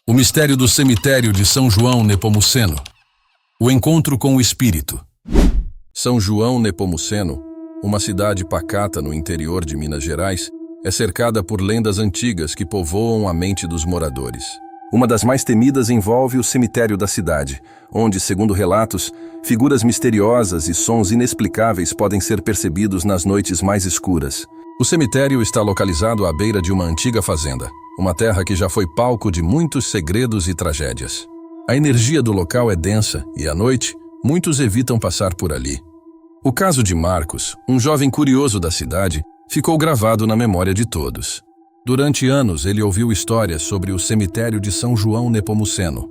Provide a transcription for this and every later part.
O mistério do cemitério de São João Nepomuceno. O encontro com o espírito. São João Nepomuceno, uma cidade pacata no interior de Minas Gerais, é cercada por lendas antigas que povoam a mente dos moradores. Uma das mais temidas envolve o cemitério da cidade, onde, segundo relatos, figuras misteriosas e sons inexplicáveis podem ser percebidos nas noites mais escuras. O cemitério está localizado à beira de uma antiga fazenda, uma terra que já foi palco de muitos segredos e tragédias. A energia do local é densa e, à noite, muitos evitam passar por ali. O caso de Marcos, um jovem curioso da cidade, ficou gravado na memória de todos. Durante anos, ele ouviu histórias sobre o cemitério de São João Nepomuceno.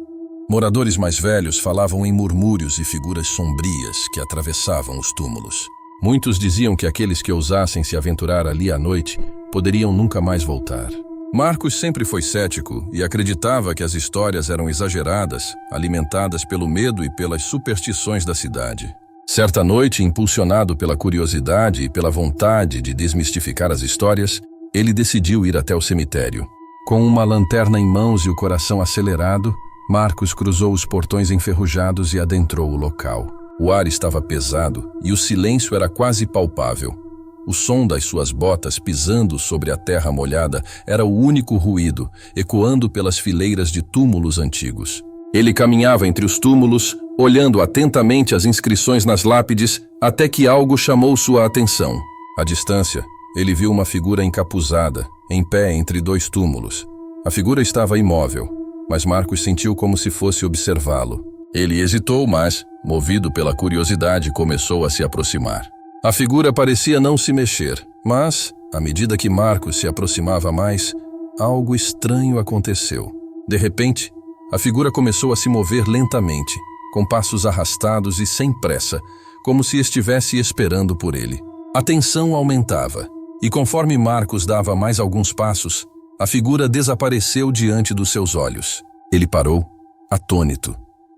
Moradores mais velhos falavam em murmúrios e figuras sombrias que atravessavam os túmulos. Muitos diziam que aqueles que ousassem se aventurar ali à noite poderiam nunca mais voltar. Marcos sempre foi cético e acreditava que as histórias eram exageradas, alimentadas pelo medo e pelas superstições da cidade. Certa noite, impulsionado pela curiosidade e pela vontade de desmistificar as histórias, ele decidiu ir até o cemitério. Com uma lanterna em mãos e o coração acelerado, Marcos cruzou os portões enferrujados e adentrou o local. O ar estava pesado e o silêncio era quase palpável. O som das suas botas pisando sobre a terra molhada era o único ruído, ecoando pelas fileiras de túmulos antigos. Ele caminhava entre os túmulos, olhando atentamente as inscrições nas lápides, até que algo chamou sua atenção. À distância, ele viu uma figura encapuzada, em pé entre dois túmulos. A figura estava imóvel, mas Marcos sentiu como se fosse observá-lo. Ele hesitou, mas, movido pela curiosidade, começou a se aproximar. A figura parecia não se mexer, mas, à medida que Marcos se aproximava mais, algo estranho aconteceu. De repente, a figura começou a se mover lentamente, com passos arrastados e sem pressa, como se estivesse esperando por ele. A tensão aumentava, e conforme Marcos dava mais alguns passos, a figura desapareceu diante dos seus olhos. Ele parou, atônito,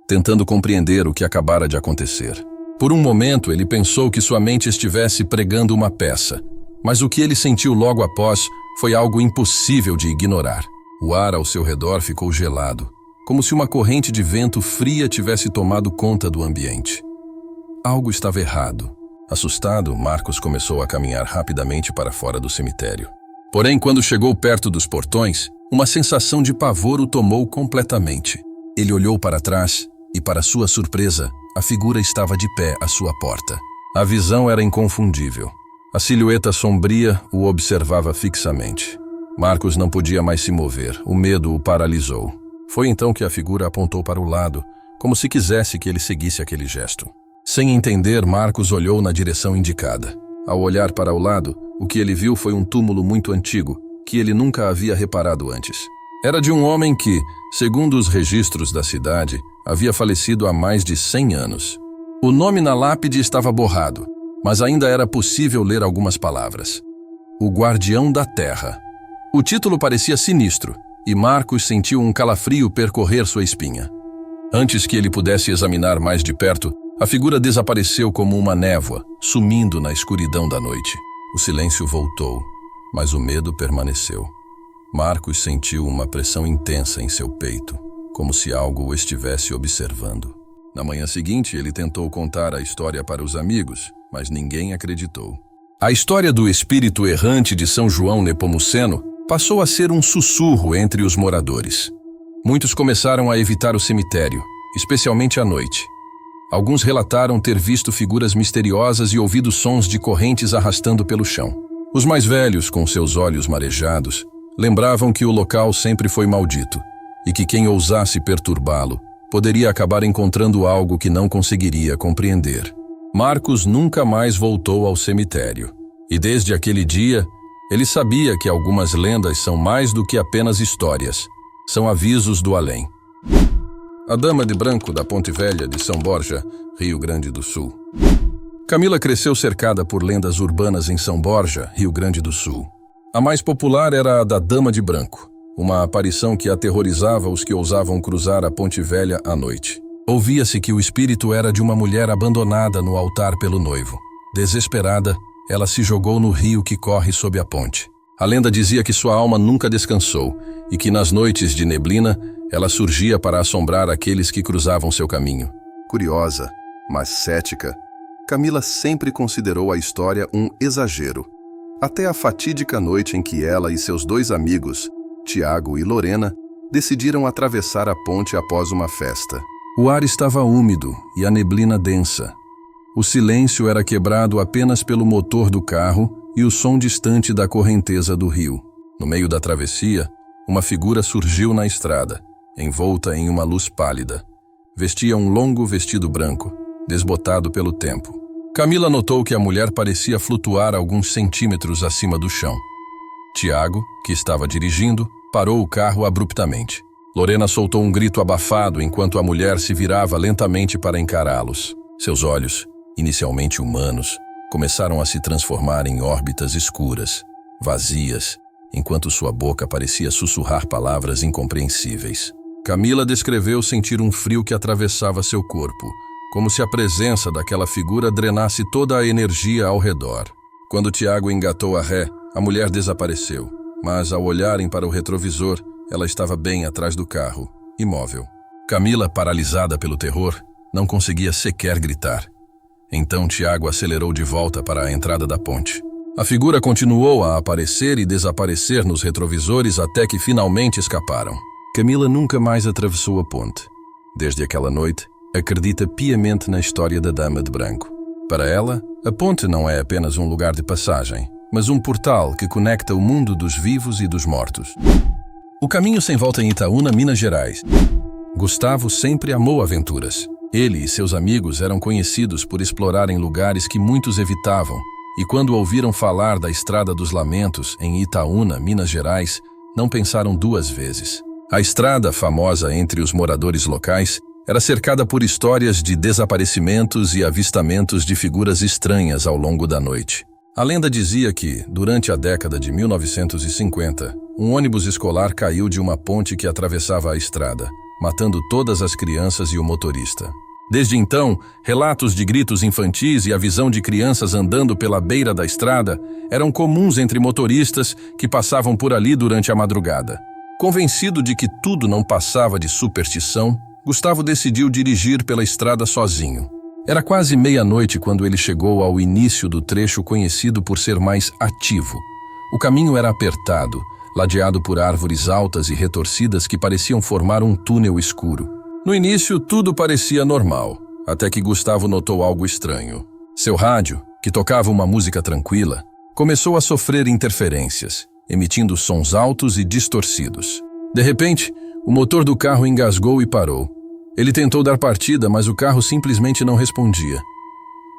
tentando compreender o que acabara de acontecer. Por um momento, ele pensou que sua mente estivesse pregando uma peça, mas o que ele sentiu logo após foi algo impossível de ignorar. O ar ao seu redor ficou gelado, como se uma corrente de vento fria tivesse tomado conta do ambiente. Algo estava errado. Assustado, Marcos começou a caminhar rapidamente para fora do cemitério. Porém, quando chegou perto dos portões, uma sensação de pavor o tomou completamente. Ele olhou para trás e, para sua surpresa, a figura estava de pé à sua porta. A visão era inconfundível. A silhueta sombria o observava fixamente. Marcos não podia mais se mover, o medo o paralisou. Foi então que a figura apontou para o lado, como se quisesse que ele seguisse aquele gesto. Sem entender, Marcos olhou na direção indicada. Ao olhar para o lado, o que ele viu foi um túmulo muito antigo, que ele nunca havia reparado antes. Era de um homem que, segundo os registros da cidade, havia falecido há mais de 100 anos. O nome na lápide estava borrado, mas ainda era possível ler algumas palavras. O Guardião da Terra. O título parecia sinistro, e Marcos sentiu um calafrio percorrer sua espinha. Antes que ele pudesse examinar mais de perto, a figura desapareceu como uma névoa, sumindo na escuridão da noite. O silêncio voltou, mas o medo permaneceu. Marcos sentiu uma pressão intensa em seu peito, como se algo o estivesse observando. Na manhã seguinte, ele tentou contar a história para os amigos, mas ninguém acreditou. A história do espírito errante de São João Nepomuceno passou a ser um sussurro entre os moradores. Muitos começaram a evitar o cemitério, especialmente à noite. Alguns relataram ter visto figuras misteriosas e ouvido sons de correntes arrastando pelo chão. Os mais velhos, com seus olhos marejados, lembravam que o local sempre foi maldito e que quem ousasse perturbá-lo poderia acabar encontrando algo que não conseguiria compreender. Marcos nunca mais voltou ao cemitério, e desde aquele dia, ele sabia que algumas lendas são mais do que apenas histórias, são avisos do além. A Dama de Branco da Ponte Velha de São Borja, Rio Grande do Sul. Camila cresceu cercada por lendas urbanas em São Borja, Rio Grande do Sul. A mais popular era a da Dama de Branco, uma aparição que aterrorizava os que ousavam cruzar a Ponte Velha à noite. Ouvia-se que o espírito era de uma mulher abandonada no altar pelo noivo. Desesperada, ela se jogou no rio que corre sob a ponte. A lenda dizia que sua alma nunca descansou e que nas noites de neblina Ela surgia para assombrar aqueles que cruzavam seu caminho. Curiosa, mas cética, Camila sempre considerou a história um exagero. Até a fatídica noite em que ela e seus dois amigos, Tiago e Lorena, decidiram atravessar a ponte após uma festa. O ar estava úmido e a neblina densa. O silêncio era quebrado apenas pelo motor do carro e o som distante da correnteza do rio. No meio da travessia, uma figura surgiu na estrada, envolta em uma luz pálida. Vestia um longo vestido branco, desbotado pelo tempo. Camila notou que a mulher parecia flutuar alguns centímetros acima do chão. Tiago, que estava dirigindo, parou o carro abruptamente. Lorena soltou um grito abafado enquanto a mulher se virava lentamente para encará-los. Seus olhos, inicialmente humanos, começaram a se transformar em órbitas escuras, vazias, enquanto sua boca parecia sussurrar palavras incompreensíveis. Camila descreveu sentir um frio que atravessava seu corpo, como se a presença daquela figura drenasse toda a energia ao redor. Quando Tiago engatou a ré, a mulher desapareceu, mas ao olharem para o retrovisor, ela estava bem atrás do carro, imóvel. Camila, paralisada pelo terror, não conseguia sequer gritar. Então Tiago acelerou de volta para a entrada da ponte. A figura continuou a aparecer e desaparecer nos retrovisores até que finalmente escaparam. Camila nunca mais atravessou a ponte. Desde aquela noite, acredita piamente na história da Dama de Branco. Para ela, a ponte não é apenas um lugar de passagem, mas um portal que conecta o mundo dos vivos e dos mortos. O caminho sem volta em Itaúna, Minas Gerais. Gustavo sempre amou aventuras. Ele e seus amigos eram conhecidos por explorarem lugares que muitos evitavam, e quando ouviram falar da Estrada dos Lamentos, em Itaúna, Minas Gerais, não pensaram duas vezes. A estrada, famosa entre os moradores locais, era cercada por histórias de desaparecimentos e avistamentos de figuras estranhas ao longo da noite. A lenda dizia que, durante a década de 1950, um ônibus escolar caiu de uma ponte que atravessava a estrada, matando todas as crianças e o motorista. Desde então, relatos de gritos infantis e a visão de crianças andando pela beira da estrada eram comuns entre motoristas que passavam por ali durante a madrugada. Convencido de que tudo não passava de superstição, Gustavo decidiu dirigir pela estrada sozinho. Era quase meia-noite quando ele chegou ao início do trecho conhecido por ser mais ativo. O caminho era apertado, ladeado por árvores altas e retorcidas que pareciam formar um túnel escuro. No início, tudo parecia normal, até que Gustavo notou algo estranho. Seu rádio, que tocava uma música tranquila, começou a sofrer interferências, emitindo sons altos e distorcidos. De repente, o motor do carro engasgou e parou. Ele tentou dar partida, mas o carro simplesmente não respondia.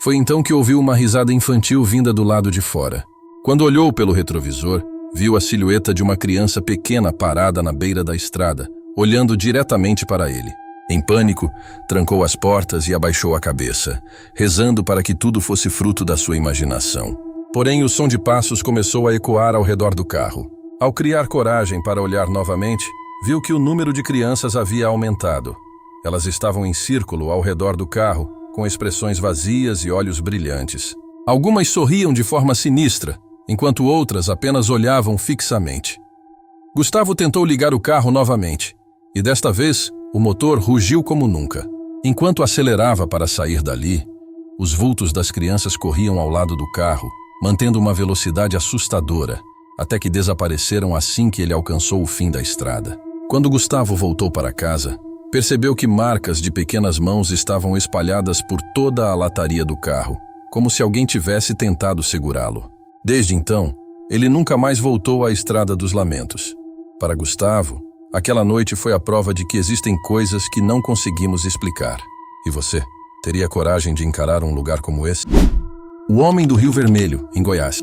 Foi então que ouviu uma risada infantil vinda do lado de fora. Quando olhou pelo retrovisor, viu a silhueta de uma criança pequena parada na beira da estrada, olhando diretamente para ele. Em pânico, trancou as portas e abaixou a cabeça, rezando para que tudo fosse fruto da sua imaginação. Porém, o som de passos começou a ecoar ao redor do carro. Ao criar coragem para olhar novamente, viu que o número de crianças havia aumentado. Elas estavam em círculo ao redor do carro, com expressões vazias e olhos brilhantes. Algumas sorriam de forma sinistra, enquanto outras apenas olhavam fixamente. Gustavo tentou ligar o carro novamente, e desta vez o motor rugiu como nunca. Enquanto acelerava para sair dali, os vultos das crianças corriam ao lado do carro, mantendo uma velocidade assustadora, até que desapareceram assim que ele alcançou o fim da estrada. Quando Gustavo voltou para casa, percebeu que marcas de pequenas mãos estavam espalhadas por toda a lataria do carro, como se alguém tivesse tentado segurá-lo. Desde então, ele nunca mais voltou à Estrada dos Lamentos. Para Gustavo, aquela noite foi a prova de que existem coisas que não conseguimos explicar. E você, teria coragem de encarar um lugar como esse? O Homem do Rio Vermelho, em Goiás.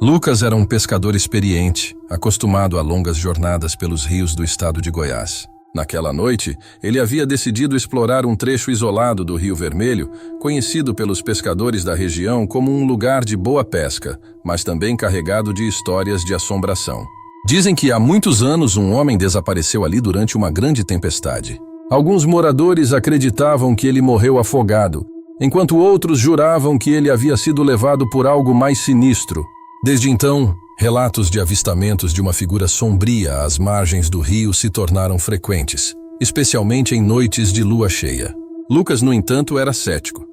Lucas era um pescador experiente, acostumado a longas jornadas pelos rios do estado de Goiás. Naquela noite, ele havia decidido explorar um trecho isolado do Rio Vermelho, conhecido pelos pescadores da região como um lugar de boa pesca, mas também carregado de histórias de assombração. Dizem que há muitos anos um homem desapareceu ali durante uma grande tempestade. Alguns moradores acreditavam que ele morreu afogado, enquanto outros juravam que ele havia sido levado por algo mais sinistro. Desde então, Relatos de avistamentos de uma figura sombria às margens do rio se tornaram frequentes, especialmente em noites de lua cheia. Lucas, no entanto, era cético.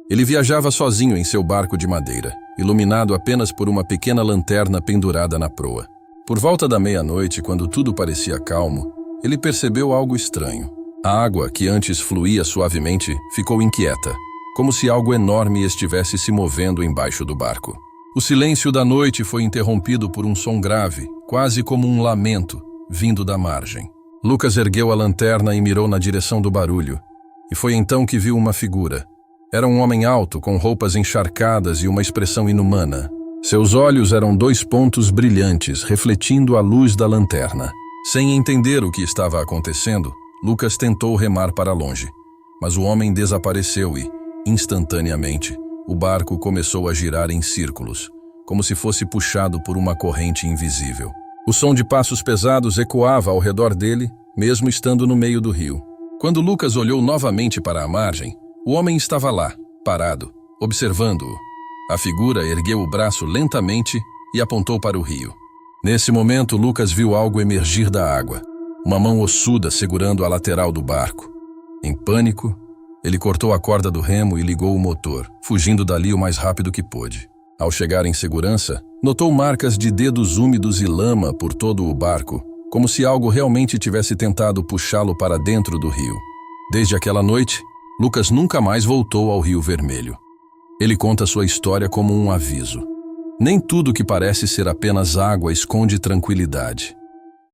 Ele viajava sozinho em seu barco de madeira, iluminado apenas por uma pequena lanterna pendurada na proa. Por volta da meia-noite, quando tudo parecia calmo, ele percebeu algo estranho. A água, que antes fluía suavemente, ficou inquieta, como se algo enorme estivesse se movendo embaixo do barco. O silêncio da noite foi interrompido por um som grave, quase como um lamento, vindo da margem. Lucas ergueu a lanterna e mirou na direção do barulho, e foi então que viu uma figura. Era um homem alto, com roupas encharcadas e uma expressão inumana. Seus olhos eram 2 pontos brilhantes, refletindo a luz da lanterna. Sem entender o que estava acontecendo, Lucas tentou remar para longe, mas o homem desapareceu e, instantaneamente, o barco começou a girar em círculos, como se fosse puxado por uma corrente invisível. O som de passos pesados ecoava ao redor dele, mesmo estando no meio do rio. Quando Lucas olhou novamente para a margem, o homem estava lá, parado, observando-o. A figura ergueu o braço lentamente e apontou para o rio. Nesse momento, Lucas viu algo emergir da água, uma mão ossuda segurando a lateral do barco. Em pânico, ele cortou a corda do remo e ligou o motor, fugindo dali o mais rápido que pôde. Ao chegar em segurança, notou marcas de dedos úmidos e lama por todo o barco, como se algo realmente tivesse tentado puxá-lo para dentro do rio. Desde aquela noite, Lucas nunca mais voltou ao Rio Vermelho. Ele conta sua história como um aviso. Nem tudo que parece ser apenas água esconde tranquilidade.